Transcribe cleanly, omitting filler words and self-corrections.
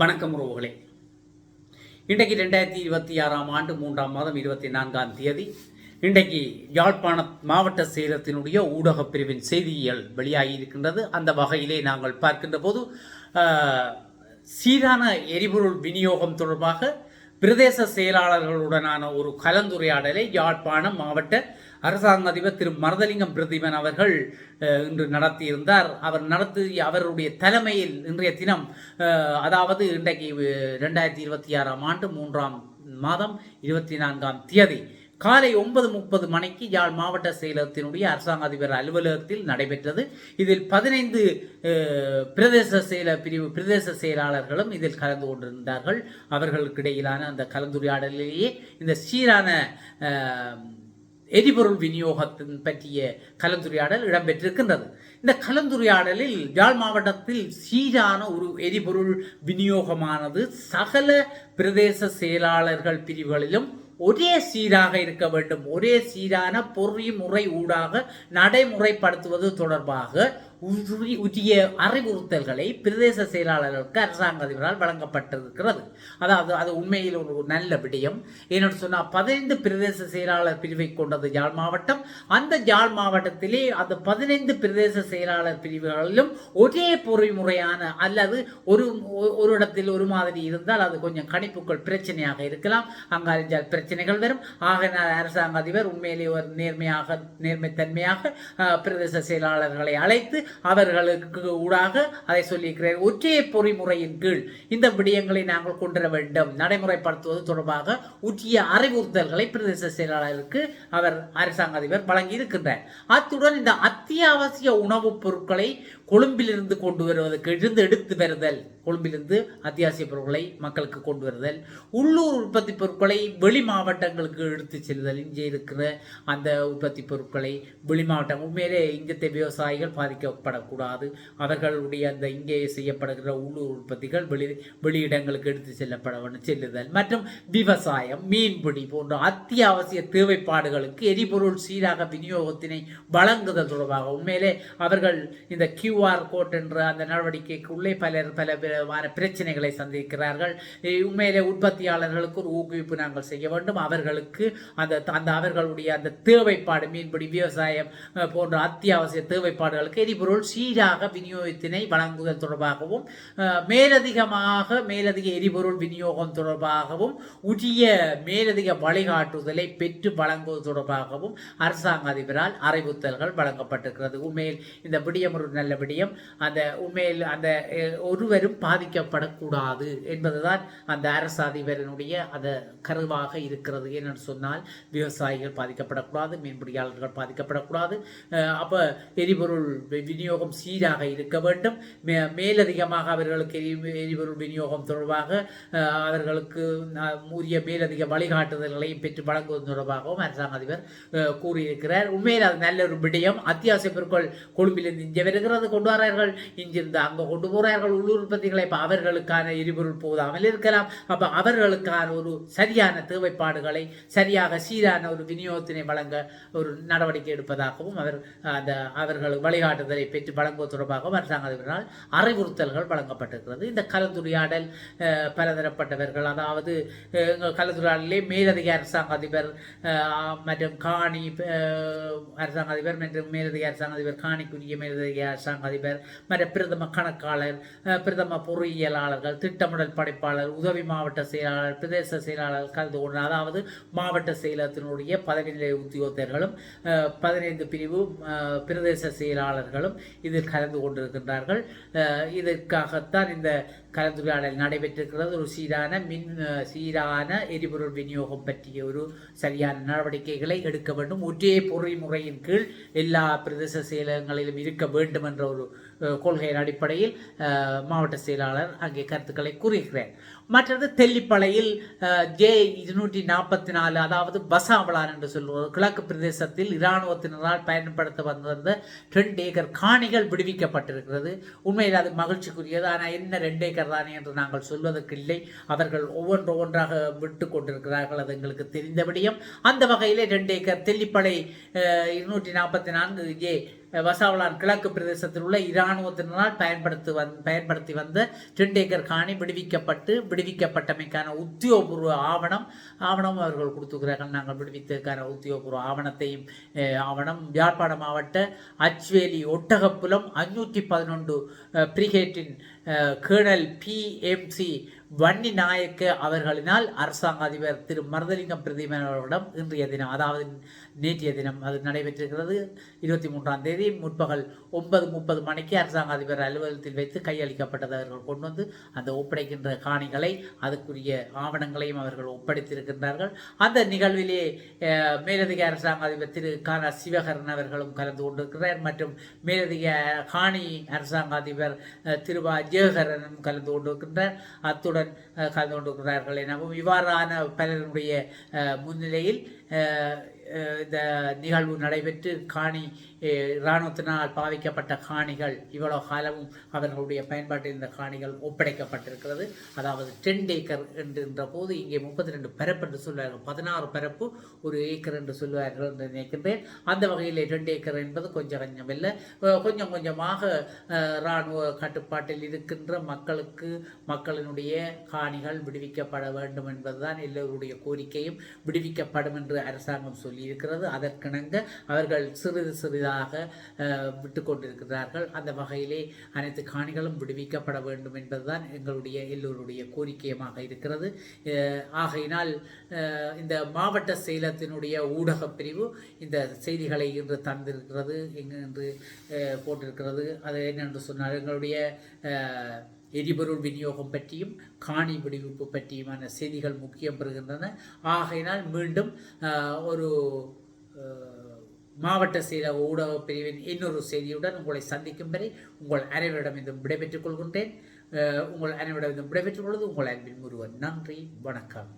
வணக்கம் உறவுகளே. இன்றைக்கு 2026ஆம் ஆண்டு 3ஆம் மாதம் 24ஆம் தேதி. இன்றைக்கு யாழ்ப்பாண மாவட்ட செயலகத்தினுடைய ஊடகப் பிரிவின் செய்திகள் வெளியாகியிருக்கின்றது. அந்த வகையிலே நாங்கள் பார்க்கின்ற போது சீரான எரிபொருள் விநியோகம் தொடர்பாக பிரதேச செயலாளர்களுடனான ஒரு கலந்துரையாடலை யாழ்ப்பாணம் மாவட்ட அரசாங்க அதிபர் திரு மருதலிங்கம் பிரதீபன் அவர்கள் இன்று நடத்தியிருந்தார். அவருடைய தலைமையில் இன்றைய தினம், அதாவது இன்றைக்கு 2026ஆம் ஆண்டு 3ஆம் மாதம் 24ஆம் தேதி காலை 9:30 மணிக்கு யாழ் மாவட்ட செயலகத்தினுடைய அரசாங்க அதிபர் அலுவலகத்தில் நடைபெற்றது. இதில் 15 பிரதேச செயலாளர்களும் இதில் கலந்து கொண்டிருந்தார்கள். அவர்களுக்கு இடையிலான அந்த கலந்துரையாடலிலேயே இந்த சீரான எரிபொருள் விநியோகத்தின் பற்றிய கலந்துரையாடல் இடம்பெற்றிருக்கின்றது. இந்த கலந்துரையாடலில் யாழ் மாவட்டத்தில் சீரான ஒரு எரிபொருள் விநியோகமானது சகல பிரதேச செயலாளர்கள் பிரிவுகளிலும் ஒரே சீராக இருக்க வேண்டும், ஒரே சீரான பொறிமுறை ஊடாக நடைமுறைப்படுத்துவது தொடர்பாக உரிய அறிவுறுத்தல்களை பிரதேச செயலாளர்களுக்கு அரசாங்க அதிபரால் வழங்கப்பட்டிருக்கிறது. அதாவது அது உண்மையில் ஒரு நல்ல விடயம். என்னென்னு சொன்னால் 15 பிரதேச செயலாளர் பிரிவை கொண்டது யாழ் மாவட்டம். அந்த யாழ் மாவட்டத்திலே அந்த 15 பிரதேச செயலாளர் பிரிவுகளிலும் ஒரே பொறிமுறையான அல்லது ஒரு இடத்தில் ஒரு மாதிரி இருந்தால் அது கொஞ்சம் கணிப்புகள் பிரச்சனையாக இருக்கலாம். அங்காரிஞ்சால் பிரச்சனைகள் வரும். ஆக அரசாங்க அதிபர் உண்மையிலே ஒரு நேர்மைத்தன்மையாக பிரதேச செயலாளர்களை அழைத்து அவர்களுக்கு ஊடாக அதை சொல்லியிருக்கிறார். ஒற்றை பொறிமுறையின் கீழ் இந்த விடயங்களை நாங்கள் கொண்டுவர வேண்டும், நடைமுறைப்படுத்துவது தொடர்பாக உரிய அறிவுறுத்தல்களை பிரதேச செயலாளருக்கு அவர் அரசாங்க அதிபர் வழங்கி இருக்கின்றார். அத்துடன் இந்த அத்தியாவசிய உணவுப் பொருட்களை கொழும்பிலிருந்து கொண்டு வருவதற்கு எடுத்து வருதல், கொழும்பிலிருந்து அத்தியாவசிய பொருட்களை மக்களுக்கு கொண்டு வருதல், உள்ளூர் உற்பத்தி பொருட்களை வெளி மாவட்டங்களுக்கு எடுத்து செல்லுதல், இங்கே இருக்கிற அந்த உற்பத்தி பொருட்களை வெளி மாவட்டம், உண்மையிலே இங்கத்தை விவசாயிகள் பாதிக்கப்படக்கூடாது, அவர்களுடைய அந்த இங்கே செய்யப்படுகிற உள்ளூர் உற்பத்திகள் வெளியிடங்களுக்கு எடுத்து செல்லுதல் மற்றும் விவசாயம், மீன்பிடி போன்ற அத்தியாவசிய தேவைப்பாடுகளுக்கு எரிபொருள் சீராக விநியோகத்தினை வழங்குதல் தொடர்பாக உண்மையிலே அவர்கள் இந்த QR கோட் என்ற அந்த நடவடிக்கைக்குள்ளே பல விதமான பிரச்சனைகளை சந்திக்கிறார்கள். உண்மையிலே உற்பத்தியாளர்களுக்கு ஒரு ஊக்குவிப்பு நாங்கள் செய்ய வேண்டும். அவர்களுக்கு அந்த அவர்களுடைய அந்த தேவைப்பாடு, மீன்பிடி, விவசாயம் போன்ற அத்தியாவசிய தேவைப்பாடுகளுக்கு எரிபொருள் சீராக விநியோகத்தினை வழங்குதல் தொடர்பாகவும் மேலதிக எரிபொருள் விநியோகம் தொடர்பாகவும் உரிய மேலதிக வழிகாட்டுதலை பெற்று வழங்குவது தொடர்பாகவும் அரசாங்க அதிபரால் அறிவுறுத்தல்கள் வழங்கப்பட்டிருக்கிறது. உண்மையில் இந்த விடயம் ஒரு நல்ல விடயம். அந்த உண்மையில் அந்த ஒருவரும் பாதிக்கப்படக்கூடாது என்பதுதான் அந்த அரசு அதிபரனுடைய அந்த கருவாக இருக்கிறது. என்னென்னு சொன்னால் விவசாயிகள் பாதிக்கப்படக்கூடாது, மீன்பிடியாளர்கள் பாதிக்கப்படக்கூடாது. அப்போ எரிபொருள் விநியோகம் சீராக இருக்க வேண்டும். மேலதிகமாக அவர்களுக்கு எரிபொருள் விநியோகம் தொடர்பாக அவர்களுக்கு உரிய மேலதிக வழிகாட்டுதல்களையும் பெற்று வழங்குவது தொடர்பாகவும் அரசாங்க அதிபர் கூறியிருக்கிறார். உண்மையில் அது நல்ல ஒரு விடயம். அத்தியாவசிய பொருட்கள் கொழும்பிலிருந்து இங்கே வருகிறது, கொண்டு வரார்கள், இங்கிருந்து அங்கே கொண்டு போகிறார்கள் உள்ளூர் உற்பத்திகளை. இப்போ அவர்களுக்கான எரிபொருள் போதாமல் இருக்கலாம். அப்போ அவர்களுக்கான ஒரு சரியான தேவைப்பாடுகளை சரியாக சீரான ஒரு விநியோகத்தினை வழங்க ஒரு நடவடிக்கை எடுப்பதாகவும் அவர்கள் வழிகாட்டுதலை பெற்று வழங்குவது தொடர்பாகவும் அரசாங்க அதிபரால் அறிவுறுத்தல்கள் வழங்கப்பட்டிருக்கிறது. இந்த கலந்துரையாடல் பலதரப்பட்டவர்கள், அதாவது கலந்துரையாடலே மேலதிக அரசாங்க அதிபர் மற்றும் காணி அரசாங்க அதிபர் மற்றும் மேலதிக அரசாங்க அதிபர், காணிக்குரிய மேலதிக அரசாங்க அதிபர் மற்றும் பிரதம கணக்காளர், பிரதம பொறியியலாளர்கள், திட்டமிடல் படைப்பாளர், உதவி மாவட்ட செயலாளர், பிரதேச செயலாளர் கலந்து கொண்டு, அதாவது மாவட்ட செயலகத்தினுடைய பதவி நிலை உத்தியோகத்தர்களும் 15 பிரிவு பிரதேச செயலாளர்களும் இதில் கலந்து கொண்டிருக்கின்றார்கள். இதற்காகத்தான் இந்த கலந்துரையாடல் நடைபெற்றிருக்கிறது. ஒரு சீரான எரிபொருள் விநியோகம் பற்றிய ஒரு சரியான நடவடிக்கைகளை எடுக்க வேண்டும், ஒற்றை பொறிமுறையின் கீழ் எல்லா பிரதேச செயலகங்களிலும் இருக்க வேண்டும் என்ற ஒரு கொள்கையின் அடிப்படையில் மாவட்ட செயலாளர் அங்கே கருத்துக்களை கூறுகிறார். மற்றது தெல்லிப்பளையில் J244, அதாவது பசாவளான் என்று சொல்வது, கிழக்கு பிரதேசத்தில் இராணுவத்தினரால் பயன்படுத்த வந்திருந்த 2 ஏக்கர் காணிகள் விடுவிக்கப்பட்டிருக்கிறது. உண்மையில் அது மகிழ்ச்சிக்குரியது. ஆனால் என்ன 2 ஏக்கர் தானே என்று நாங்கள் சொல்வதற்கு இல்லை. அவர்கள் ஒவ்வொன்றாக விட்டு கொண்டிருக்கிறார்கள், அது எங்களுக்கு தெரிந்த விடயம். அந்த வகையிலே 2 ஏக்கர் தெல்லிப்பளை 244 J வசாவளான் கிழக்கு பிரதேசத்தில் உள்ள இராணுவத்தினரால் பயன்படுத்தி வந்த 2 ஏக்கர் காணி விடுவிக்கப்பட்டமைக்கான உத்தியோகபூர்வ ஆவணம் அவர்கள் கொடுத்துக்கிறார்கள். நாங்கள் விடுவித்ததுக்கான உத்தியோகபூர்வ ஆவணம் யாழ்ப்பாண மாவட்ட அச்வேலி ஒட்டகப்புலம் 511 பிரிகேட்டின் கேர்னல் PMC வன்னி நாயக்க அவர்களினால் அரசாங்க அதிபர் திரு மருதலிங்கம் பிரதீபன் அவர்களிடம் இன்றைய தினம், அதாவது நேற்றைய தினம் அது நடைபெற்றிருக்கிறது. 23ஆம் தேதி முற்பகல் 9:30 மணிக்கு அரசாங்க அதிபர் அலுவலகத்தில் வைத்து கையளிக்கப்பட்டது. அவர்கள் கொண்டு வந்து அந்த ஒப்படைக்கின்ற காணிகளை அதுக்குரிய ஆவணங்களையும் அவர்கள் ஒப்படைத்திருக்கின்றார்கள். அந்த நிகழ்விலே மேலதிக அரசாங்க அதிபர் திரு க. சிவகரன் அவர்களும் கலந்து கொண்டிருக்கிறார். மற்றும் மேலதிக காணி அரசாங்க அதிபர் திரு ஜெயகரனும் கலந்து கொண்டிருக்கின்றார். அத்துடன் கலந்து கொண்டிருக்கிறார்கள் எனவும் இவ்வாறான பலருடைய முன்னிலையில் இந்த நிகழ்வு நடைபெற்று இராணுவத்தினால் பாவிக்கப்பட்ட காணிகள் இவ்வளவு காலமும் அவர்களுடைய பயன்பாட்டில் இந்த காணிகள் ஒப்படைக்கப்பட்டிருக்கிறது. அதாவது 10 ஏக்கர் என்கின்ற போது இங்கே 32 பரப்பு என்று சொல்வார்கள், 16 பரப்பு 1 ஏக்கர் என்று சொல்வார்கள் என்று நினைக்கின்றேன். அந்த வகையில் 2 ஏக்கர் என்பது கொஞ்சம் இல்லை, கொஞ்சம் கொஞ்சமாக இராணுவ கட்டுப்பாட்டில் இருக்கின்ற மக்களினுடைய காணிகள் விடுவிக்கப்பட வேண்டும் என்பதுதான் எல்லோருடைய கோரிக்கையும். விடுவிக்கப்படும் என்று அரசாங்கம் சொல்லியிருக்கிறது. அதற்கிணங்க அவர்கள் சிறிதாக விட்டு கொண்டிருக்கிறார்கள். அந்த வகையிலே அனைத்து காணிகளும் விடுவிக்கப்பட வேண்டும் என்பதுதான் எங்களுடைய எல்லோருடைய கோரிக்கையமாக இருக்கிறது. ஆகையினால் இந்த மாவட்ட செயலகத்தினுடைய ஊடகப் பிரிவு இந்த செய்திகளை இன்று தந்திருக்கிறது, என்று போட்டிருக்கிறது. அது என்னென்று சொன்னால் எங்களுடைய எரிபொருள் விநியோகம் பற்றியும் காணி விடுவிப்பு பற்றியுமான செய்திகள் முக்கியம் பெறுகின்றன. ஆகையினால் மீண்டும் ஒரு மாவட்ட செயலக ஊடகப் பிரிவின் இன்னொரு செய்தியுடன் உங்களை சந்திக்கும் வரை உங்கள் அனைவரிடமிருந்தும் விடைபெற்றுக் கொள்கின்றேன். உங்கள் அனைவரிடமிருந்தும் விடைபெற்றுக் கொள்வது உங்கள் அன்பின் முருகன். நன்றி, வணக்கம்.